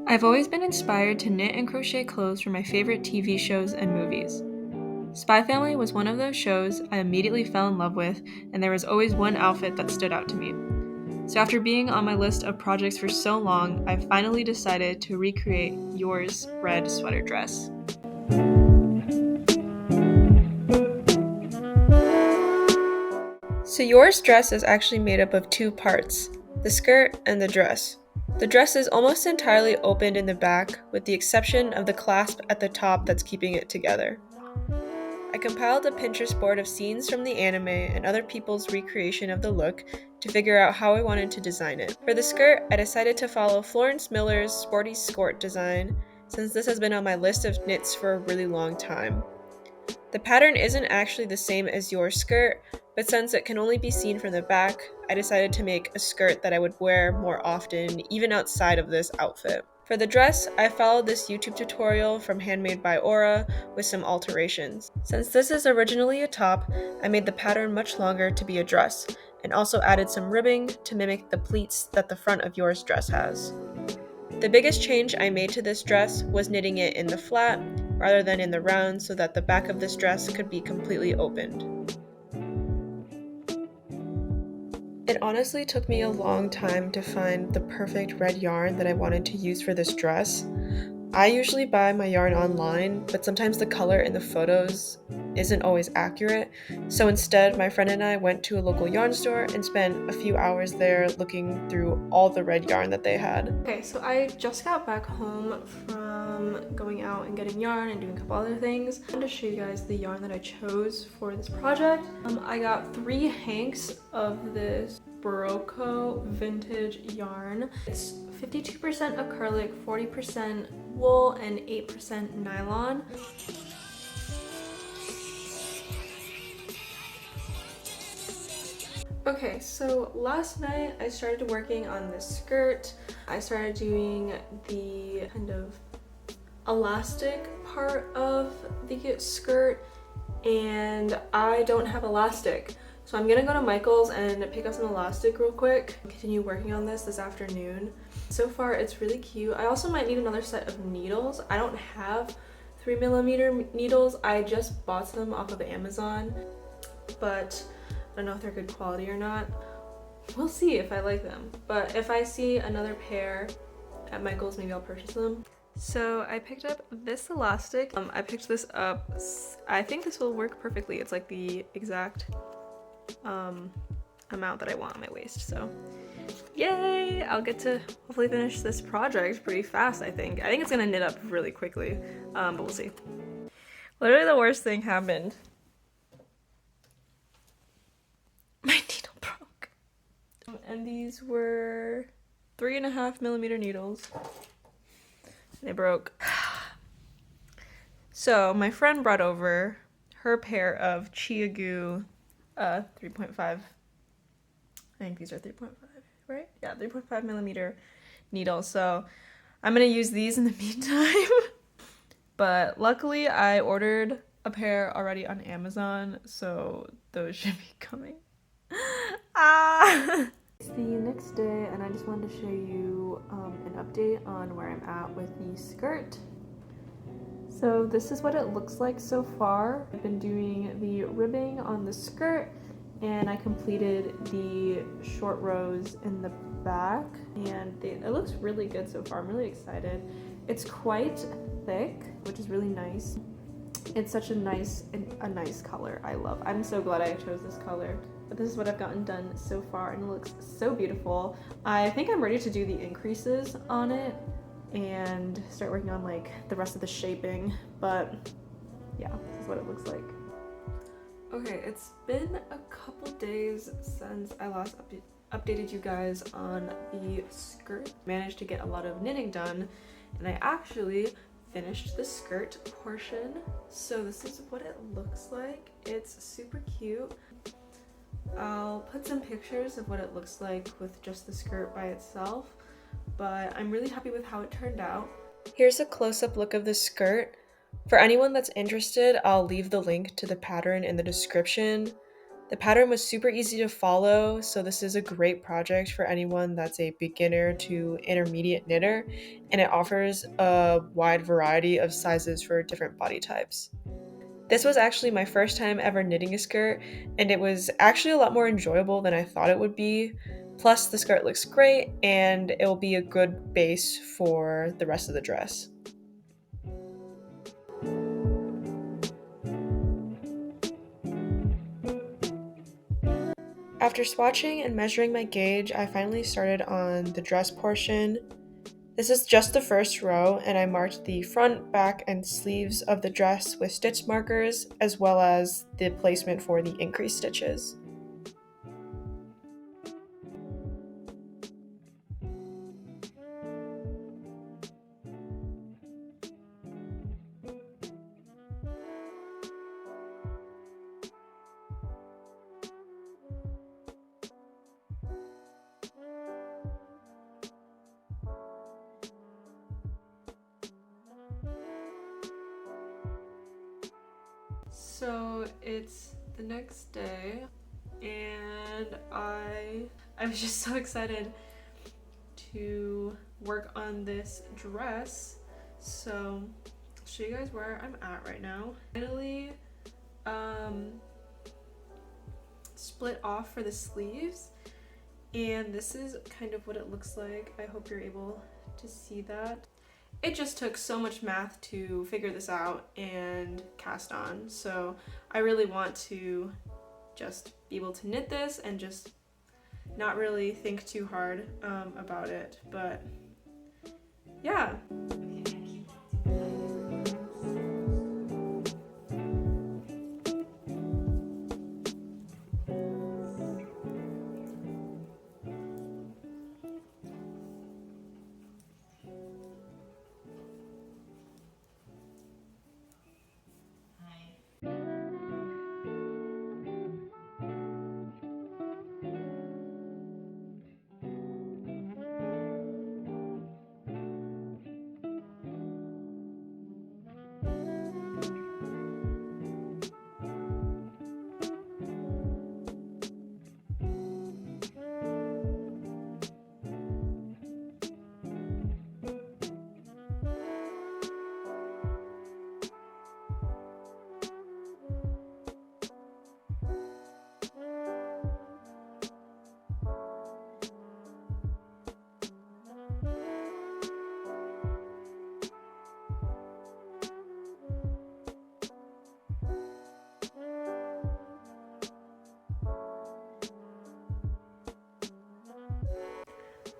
I've always been inspired to knit and crochet clothes from my favorite TV shows and movies. Spy Family was one of those shows I immediately fell in love with, and there was always one outfit that stood out to me. So after being on my list of projects for so long, I finally decided to recreate Yor's red sweater dress. So Yor's dress is actually made up of two parts, the skirt and the dress. The dress is almost entirely opened in the back, with the exception of the clasp at the top that's keeping it together. I compiled a Pinterest board of scenes from the anime and other people's recreation of the look to figure out how I wanted to design it. For the skirt, I decided to follow Florence Miller's sporty skirt design, since this has been on my list of knits for a really long time. The pattern isn't actually the same as Yor's skirt, but since it can only be seen from the back, I decided to make a skirt that I would wear more often, even outside of this outfit. For the dress, I followed this YouTube tutorial from Handmade by Aura with some alterations. Since this is originally a top, I made the pattern much longer to be a dress, and also added some ribbing to mimic the pleats that the front of Yor's dress has. The biggest change I made to this dress was knitting it in the flat rather than in the round so that the back of this dress could be completely opened. It honestly took me a long time to find the perfect red yarn that I wanted to use for this dress. I usually buy my yarn online, but sometimes the color in the photos isn't always accurate, so instead my friend and I went to a local yarn store and spent a few hours there looking through all the red yarn that they had. Okay, so I just got back home from going out and getting yarn and doing a couple other things. I wanted to show you guys the yarn that I chose for this project. I got 3 hanks of this Barocco vintage yarn. It's 52% acrylic, 40% wool, and 8% nylon. Okay, so last night I started working on this skirt. I started doing the kind of elastic part of the skirt, and I don't have elastic. So I'm gonna go to Michael's and pick up some elastic real quick and continue working on this afternoon. So far it's really cute. I also might need another set of needles. I don't have 3mm needles. I just bought them off of Amazon, but I don't know if they're good quality or not. We'll see if I like them. But if I see another pair at Michael's, maybe I'll purchase them. So I picked up this elastic. I picked this up. I think this will work perfectly. It's like the exact amount that I want on my waist, so yay! I'll get to hopefully finish this project pretty fast. I think it's gonna knit up really quickly, but we'll see. Literally the worst thing happened. My needle broke, and these were 3.5mm needles, and they broke. So my friend brought over her pair of Chiagu 3.5, I think these are 3.5, right? Yeah, 3.5mm needles. So I'm gonna use these in the meantime. But luckily I ordered a pair already on Amazon, so those should be coming. It's the next day, and I just wanted to show you an update on where I'm at with the skirt. So this is what it looks like so far. I've been doing the ribbing on the skirt, and I completed the short rows in the back, and it looks really good so far. I'm really excited. It's quite thick, which is really nice. It's such a nice color. I'm so glad I chose this color. But this is what I've gotten done so far, and it looks so beautiful. I think I'm ready to do the increases on it and start working on like the rest of the shaping, but yeah, this is what it looks like. Okay, it's been a couple days since I last updated you guys on the skirt. Managed to get a lot of knitting done, and I actually finished the skirt portion. So this is what it looks like. It's super cute. I'll put some pictures of what it looks like with just the skirt by itself, but I'm really happy with how it turned out. Here's a close-up look of the skirt. For anyone that's interested, I'll leave the link to the pattern in the description. The pattern was super easy to follow, so this is a great project for anyone that's a beginner to intermediate knitter, and it offers a wide variety of sizes for different body types. This was actually my first time ever knitting a skirt, and it was actually a lot more enjoyable than I thought it would be. Plus, the skirt looks great, and it will be a good base for the rest of the dress. After swatching and measuring my gauge, I finally started on the dress portion. This is just the first row, and I marked the front, back, and sleeves of the dress with stitch markers, as well as the placement for the increased stitches. So it's the next day, and I was just so excited to work on this dress. So I'll show you guys where I'm at right now. Finally split off for the sleeves, and this is kind of what it looks like. I hope you're able to see that. It just took so much math to figure this out and cast on, so I really want to just be able to knit this and just not really think too hard about it, but yeah.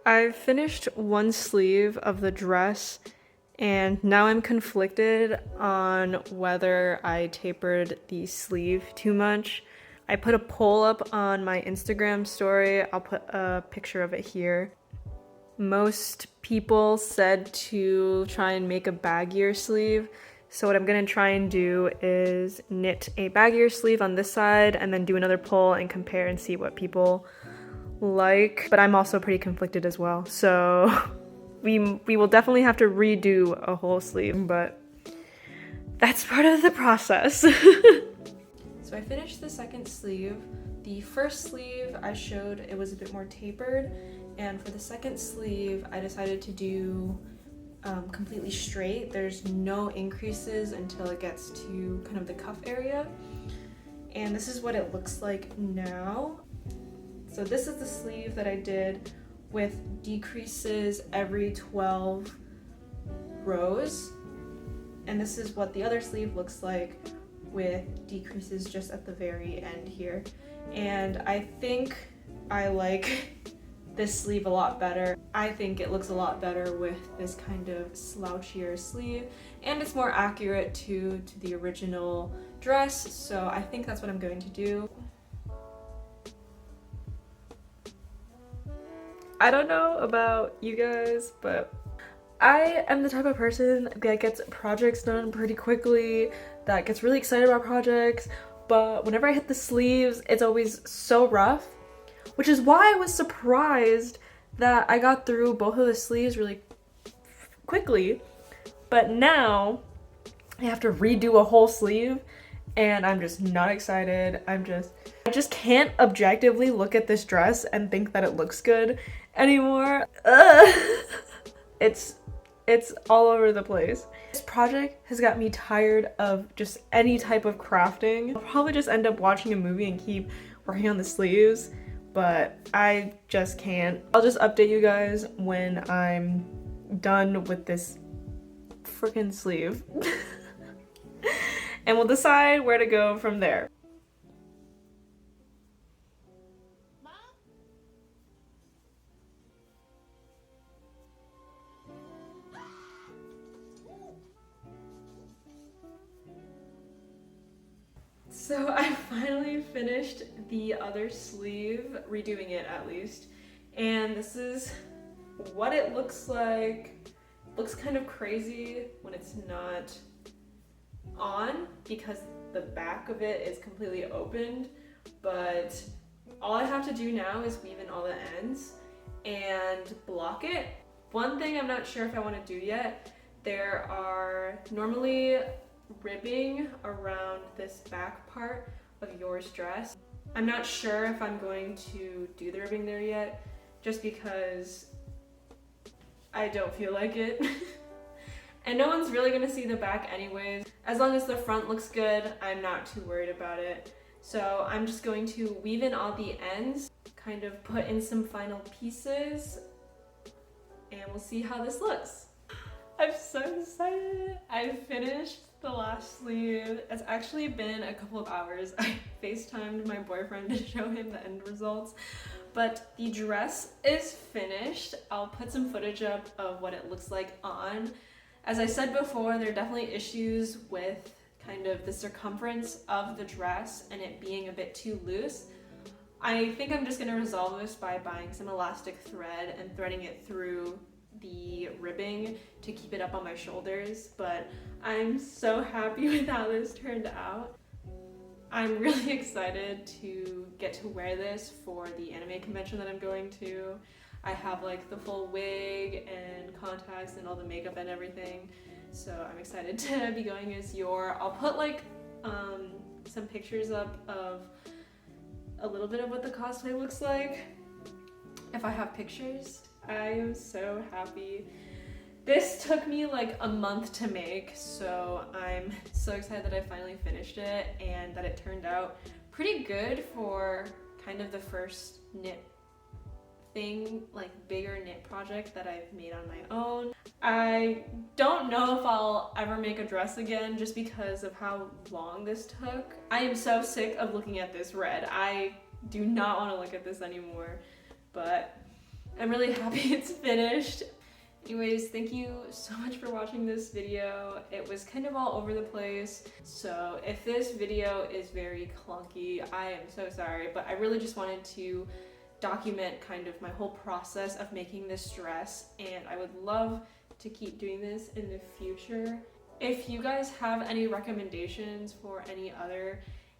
I've finished one sleeve of the dress, and now I'm conflicted on whether I tapered the sleeve too much. I put a poll up on my Instagram story. I'll put a picture of it here. Most people said to try and make a baggier sleeve. So what I'm gonna try and do is knit a baggier sleeve on this side and then do another poll and compare and see what people like. But I'm also pretty conflicted as well. So we will definitely have to redo a whole sleeve, but that's part of the process. So I finished the second sleeve. The first sleeve I showed it was a bit more tapered, and for the second sleeve I decided to do completely straight. There's no increases until it gets to kind of the cuff area, and this is what it looks like now. So this is the sleeve that I did with decreases every 12 rows, and this is what the other sleeve looks like with decreases just at the very end here. And I think I like this sleeve a lot better. I think it looks a lot better with this kind of slouchier sleeve, and it's more accurate to the original dress, so I think that's what I'm going to do. I don't know about you guys, but I am the type of person that gets projects done pretty quickly, that gets really excited about projects, but whenever I hit the sleeves, it's always so rough, which is why I was surprised that I got through both of the sleeves really quickly. But now I have to redo a whole sleeve, and I'm just not excited. I'm just I just can't objectively look at this dress and think that it looks good anymore. It's all over the place. This project has got me tired of just any type of crafting. I'll probably just end up watching a movie and keep working on the sleeves, but I just can't. I'll just update you guys when I'm done with this freaking sleeve. And we'll decide where to go from there. So I finally finished the other sleeve, redoing it at least, and this is what it looks like. Looks kind of crazy when it's not on because the back of it is completely opened, but all I have to do now is weave in all the ends and block it. One thing I'm not sure if I want to do yet, there are normally ribbing around this back part of Yor's dress. I'm not sure if I'm going to do the ribbing there yet, just because I don't feel like it. And no one's really gonna see the back anyways. As long as the front looks good, I'm not too worried about it. So I'm just going to weave in all the ends, kind of put in some final pieces, and we'll see how this looks. I'm so excited. I finished the last sleeve. It's actually been a couple of hours. I FaceTimed my boyfriend to show him the end results, but the dress is finished. I'll put some footage up of what it looks like on. As I said before, there are definitely issues with kind of the circumference of the dress and it being a bit too loose. I think I'm just gonna resolve this by buying some elastic thread and threading it through the ribbing to keep it up on my shoulders, but I'm so happy with how this turned out. I'm really excited to get to wear this for the anime convention that I'm going to. I have like the full wig and contacts and all the makeup and everything, so I'm excited to be going as Yor. I'll put like some pictures up of a little bit of what the cosplay looks like if I have pictures. I am so happy. This took me like a month to make, so I'm so excited that I finally finished it and that it turned out pretty good for kind of the first knit thing, like bigger knit project that I've made on my own. I don't know if I'll ever make a dress again just because of how long this took. I am so sick of looking at this red. I do not want to look at this anymore, but I'm really happy it's finished. Anyways, thank you so much for watching this video. It was kind of all over the place, so if this video is very clunky, I am so sorry, but I really just wanted to document kind of my whole process of making this dress, and I would love to keep doing this in the future. If you guys have any recommendations for any other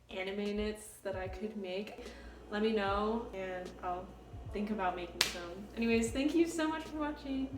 anime knits that I could make, let me know and I'll think about making some. Anyways, thank you so much for watching.